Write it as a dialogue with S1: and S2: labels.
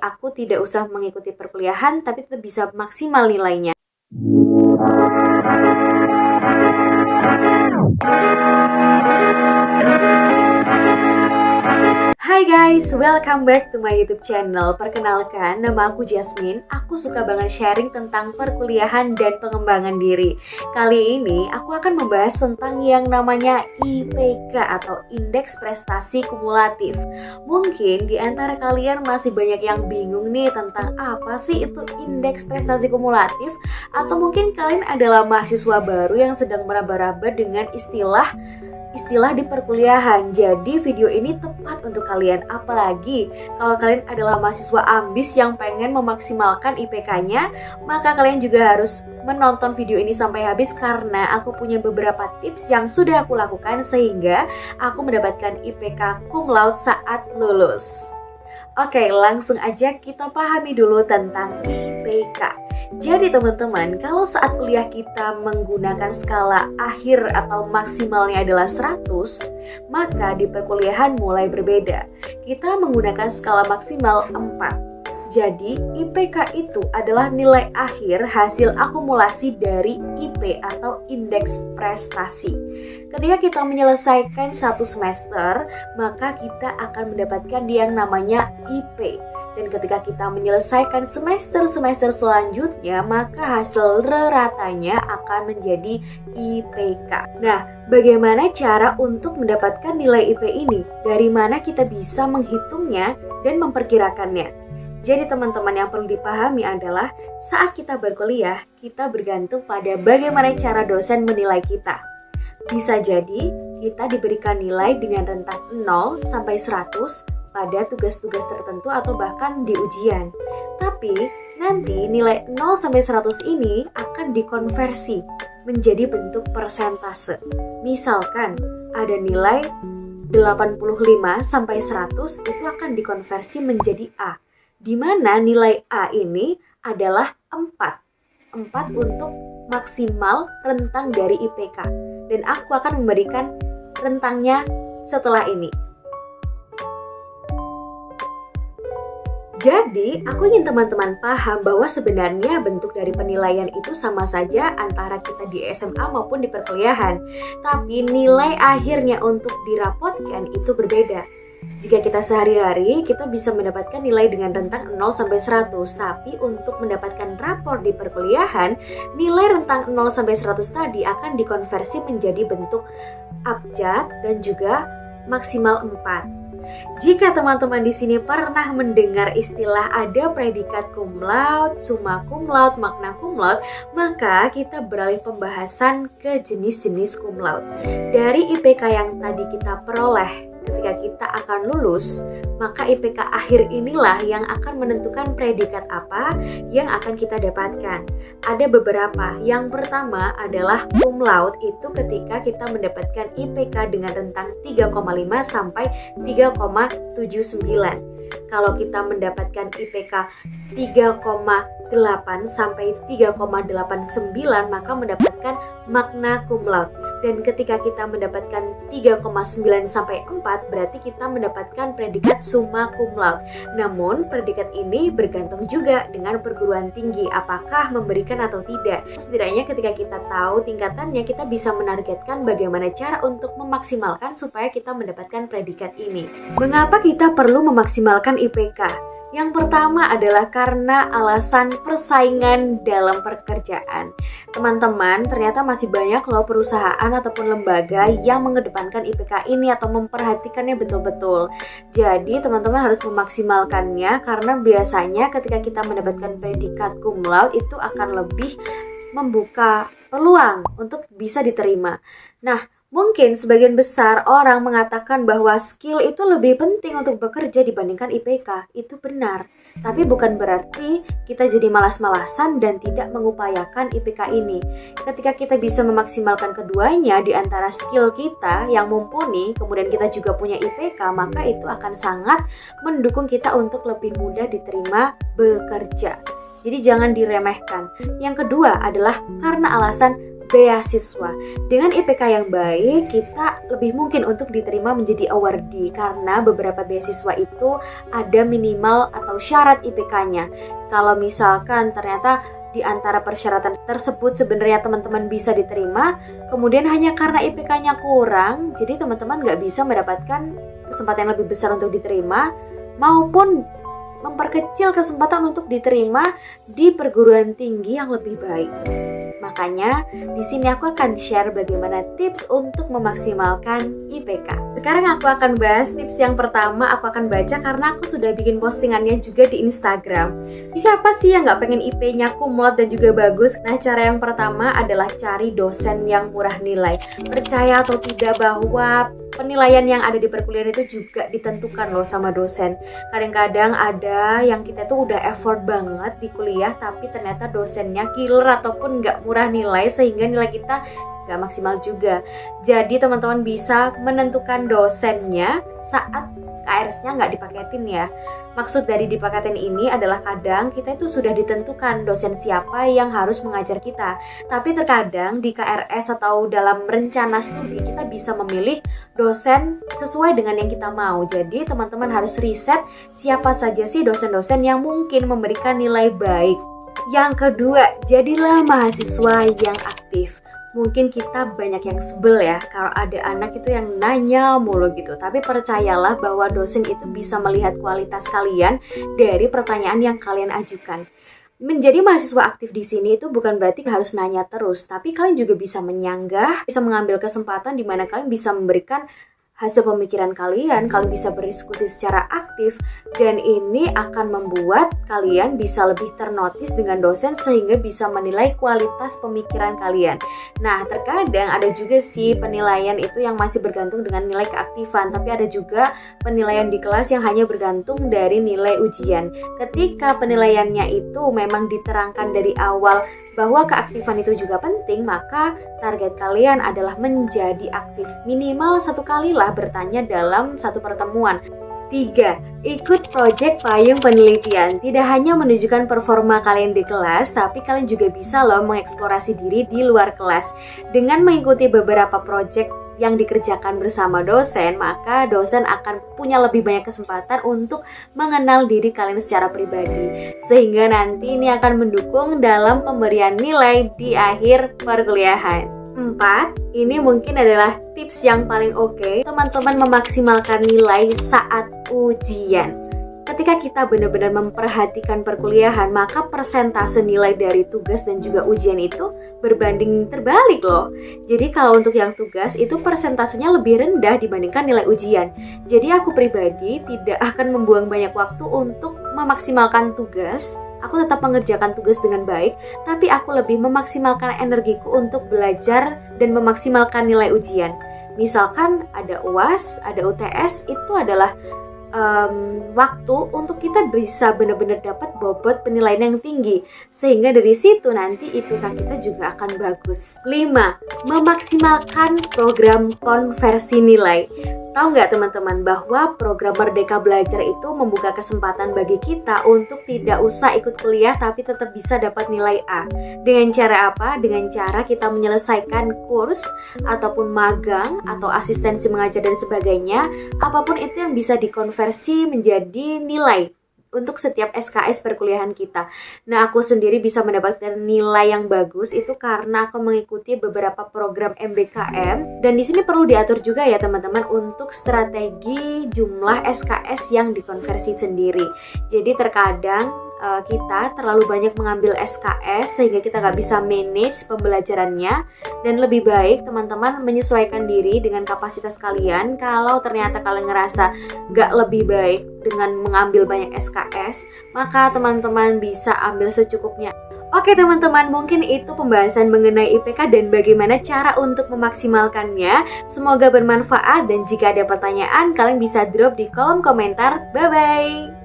S1: aku tidak usah mengikuti perkuliahan tapi tetap bisa maksimal nilainya. Hai guys, welcome back to my YouTube channel. Perkenalkan, nama aku Jasmine. Aku suka banget sharing tentang perkuliahan dan pengembangan diri. Kali ini aku akan membahas tentang yang namanya IPK atau Indeks Prestasi Kumulatif. Mungkin di antara kalian masih banyak yang bingung nih tentang apa sih itu Indeks Prestasi Kumulatif, atau mungkin kalian adalah mahasiswa baru yang sedang meraba-raba dengan istilah di perkuliahan. Jadi video ini tepat untuk kalian, apalagi kalau kalian adalah mahasiswa ambis yang pengen memaksimalkan IPK-nya, maka kalian juga harus menonton video ini sampai habis karena aku punya beberapa tips yang sudah aku lakukan sehingga aku mendapatkan IPK cum laude saat lulus. Oke, langsung aja kita pahami dulu tentang IPK. Jadi teman-teman, kalau saat kuliah kita menggunakan skala akhir atau maksimalnya adalah 100, maka di perkuliahan mulai berbeda. Kita menggunakan skala maksimal 4. Jadi IPK itu adalah nilai akhir hasil akumulasi dari IP atau indeks prestasi. Ketika kita menyelesaikan satu semester, maka kita akan mendapatkan yang namanya IP. Dan ketika kita menyelesaikan semester-semester selanjutnya, maka hasil ratanya akan menjadi IPK. Nah, bagaimana cara untuk mendapatkan nilai IP ini? Dari mana kita bisa menghitungnya dan memperkirakannya? Jadi teman-teman, yang perlu dipahami adalah saat kita berkuliah, kita bergantung pada bagaimana cara dosen menilai kita. Bisa jadi kita diberikan nilai dengan rentang 0 sampai 100 pada tugas-tugas tertentu atau bahkan di ujian. Tapi nanti nilai 0 sampai 100 ini akan dikonversi menjadi bentuk persentase. Misalkan ada nilai 85 sampai 100 itu akan dikonversi menjadi A, di mana nilai A ini adalah 4 untuk maksimal rentang dari IPK. Dan aku akan memberikan rentangnya setelah ini. Jadi, aku ingin teman-teman paham bahwa sebenarnya bentuk dari penilaian itu sama saja antara kita di SMA maupun di perkuliahan. Tapi nilai akhirnya untuk dirapotkan itu berbeda. Jika kita sehari-hari, kita bisa mendapatkan nilai dengan rentang 0 sampai 100. Tapi untuk mendapatkan rapor di perkuliahan, nilai rentang 0 sampai 100 tadi akan dikonversi menjadi bentuk abjad dan juga maksimal 4. Jika teman-teman di sini pernah mendengar istilah ada predikat cum laude, summa cum laude, magna cum laude, maka kita beralih pembahasan ke jenis-jenis cum laude. Dari IPK yang tadi kita peroleh ketika kita akan lulus, maka IPK akhir inilah yang akan menentukan predikat apa yang akan kita dapatkan. Ada beberapa. Yang pertama adalah cum laude, itu ketika kita mendapatkan IPK dengan rentang 3,5 sampai 3,79. Kalau kita mendapatkan IPK 3,8 sampai 3,89, maka mendapatkan magna cum laude. Dan ketika kita mendapatkan 3,9 sampai 4, berarti kita mendapatkan predikat summa cum laude. Namun, predikat ini bergantung juga dengan perguruan tinggi, apakah memberikan atau tidak. Setidaknya ketika kita tahu tingkatannya, kita bisa menargetkan bagaimana cara untuk memaksimalkan supaya kita mendapatkan predikat ini. Mengapa kita perlu memaksimalkan IPK? Yang pertama adalah karena alasan persaingan dalam pekerjaan. Teman-teman, ternyata masih banyak loh perusahaan ataupun lembaga yang mengedepankan IPK ini atau memperhatikannya betul-betul. Jadi teman-teman harus memaksimalkannya karena biasanya ketika kita mendapatkan predikat cum laude itu akan lebih membuka peluang untuk bisa diterima. Nah, mungkin sebagian besar orang mengatakan bahwa skill itu lebih penting untuk bekerja dibandingkan IPK. Itu benar. Tapi bukan berarti kita jadi malas-malasan dan tidak mengupayakan IPK ini. Ketika kita bisa memaksimalkan keduanya di antara skill kita yang mumpuni, kemudian kita juga punya IPK, maka itu akan sangat mendukung kita untuk lebih mudah diterima bekerja. Jadi jangan diremehkan. Yang kedua adalah karena alasan beasiswa. Dengan IPK yang baik, kita lebih mungkin untuk diterima menjadi awardee karena beberapa beasiswa itu ada minimal atau syarat IPK-nya. Kalau misalkan ternyata di antara persyaratan tersebut sebenarnya teman-teman bisa diterima, kemudian hanya karena IPK-nya kurang, jadi teman-teman nggak bisa mendapatkan kesempatan yang lebih besar untuk diterima, maupun memperkecil kesempatan untuk diterima di perguruan tinggi yang lebih baik. Makanya di sini aku akan share bagaimana tips untuk memaksimalkan IPK. Sekarang aku akan bahas tips yang pertama. Aku akan baca karena aku sudah bikin postingannya juga di Instagram. Siapa sih yang nggak pengen IP-nya kumlot dan juga bagus? Nah, cara yang pertama adalah cari dosen yang murah nilai. Percaya atau tidak bahwa penilaian yang ada di perkuliahan itu juga ditentukan loh sama dosen. Kadang-kadang ada yang kita tuh udah effort banget di kuliah, tapi ternyata dosennya killer ataupun nggak murah nilai sehingga nilai kita nggak maksimal juga. Jadi teman-teman bisa menentukan dosennya saat KRS-nya nggak dipaketin ya. Maksud dari dipaketin ini adalah kadang kita itu sudah ditentukan dosen siapa yang harus mengajar kita. Tapi terkadang di KRS atau dalam rencana studi kita bisa memilih dosen sesuai dengan yang kita mau. Jadi teman-teman harus riset siapa saja sih dosen-dosen yang mungkin memberikan nilai baik. Yang kedua, jadilah mahasiswa yang aktif. Mungkin kita banyak yang sebel ya kalau ada anak itu yang nanya mulu gitu. Tapi percayalah bahwa dosen itu bisa melihat kualitas kalian dari pertanyaan yang kalian ajukan. Menjadi mahasiswa aktif di sini itu bukan berarti harus nanya terus, tapi kalian juga bisa menyanggah, bisa mengambil kesempatan di mana kalian bisa memberikan hasil pemikiran kalian bisa berdiskusi secara aktif, dan ini akan membuat kalian bisa lebih ternotis dengan dosen sehingga bisa menilai kualitas pemikiran kalian. Nah, terkadang ada juga sih penilaian itu yang masih bergantung dengan nilai keaktifan, tapi ada juga penilaian di kelas yang hanya bergantung dari nilai ujian. Ketika penilaiannya itu memang diterangkan dari awal bahwa keaktifan itu juga penting, maka target kalian adalah menjadi aktif. Minimal 1 kalilah bertanya dalam 1 pertemuan. 3. Ikut proyek payung penelitian. Tidak hanya menunjukkan performa kalian di kelas, tapi kalian juga bisa loh mengeksplorasi diri di luar kelas. Dengan mengikuti beberapa proyek yang dikerjakan bersama dosen, maka dosen akan punya lebih banyak kesempatan untuk mengenal diri kalian secara pribadi, sehingga nanti ini akan mendukung dalam pemberian nilai di akhir perkuliahan. 4. Ini mungkin adalah tips yang paling oke, teman-teman memaksimalkan nilai saat ujian. Ketika kita benar-benar memperhatikan perkuliahan, maka persentase nilai dari tugas dan juga ujian itu berbanding terbalik loh. Jadi kalau untuk yang tugas itu persentasenya lebih rendah dibandingkan nilai ujian. Jadi aku pribadi tidak akan membuang banyak waktu untuk memaksimalkan tugas. Aku tetap mengerjakan tugas dengan baik, tapi aku lebih memaksimalkan energiku untuk belajar dan memaksimalkan nilai ujian. Misalkan ada UAS, ada UTS, itu adalah waktu untuk kita bisa benar-benar dapat bobot penilaian yang tinggi, sehingga dari situ nanti IPK kita juga akan bagus. 5. Memaksimalkan program konversi nilai. Tahu nggak teman-teman bahwa program Merdeka Belajar itu membuka kesempatan bagi kita untuk tidak usah ikut kuliah tapi tetap bisa dapat nilai A. Dengan cara apa? Dengan cara kita menyelesaikan kurs ataupun magang atau asistensi mengajar dan sebagainya, apapun itu yang bisa dikonversi menjadi nilai untuk setiap SKS perkuliahan kita. Nah, aku sendiri bisa mendapatkan nilai yang bagus itu karena aku mengikuti beberapa program MBKM, dan di sini perlu diatur juga ya teman-teman untuk strategi jumlah SKS yang dikonversi sendiri. Jadi terkadang kita terlalu banyak mengambil SKS sehingga kita nggak bisa manage pembelajarannya, dan lebih baik teman-teman menyesuaikan diri dengan kapasitas kalian. Kalau ternyata kalian ngerasa nggak lebih baik dengan mengambil banyak SKS, maka teman-teman bisa ambil secukupnya. Oke teman-teman, mungkin itu pembahasan mengenai IPK dan bagaimana cara untuk memaksimalkannya. Semoga bermanfaat, dan jika ada pertanyaan kalian bisa drop di kolom komentar. Bye-bye!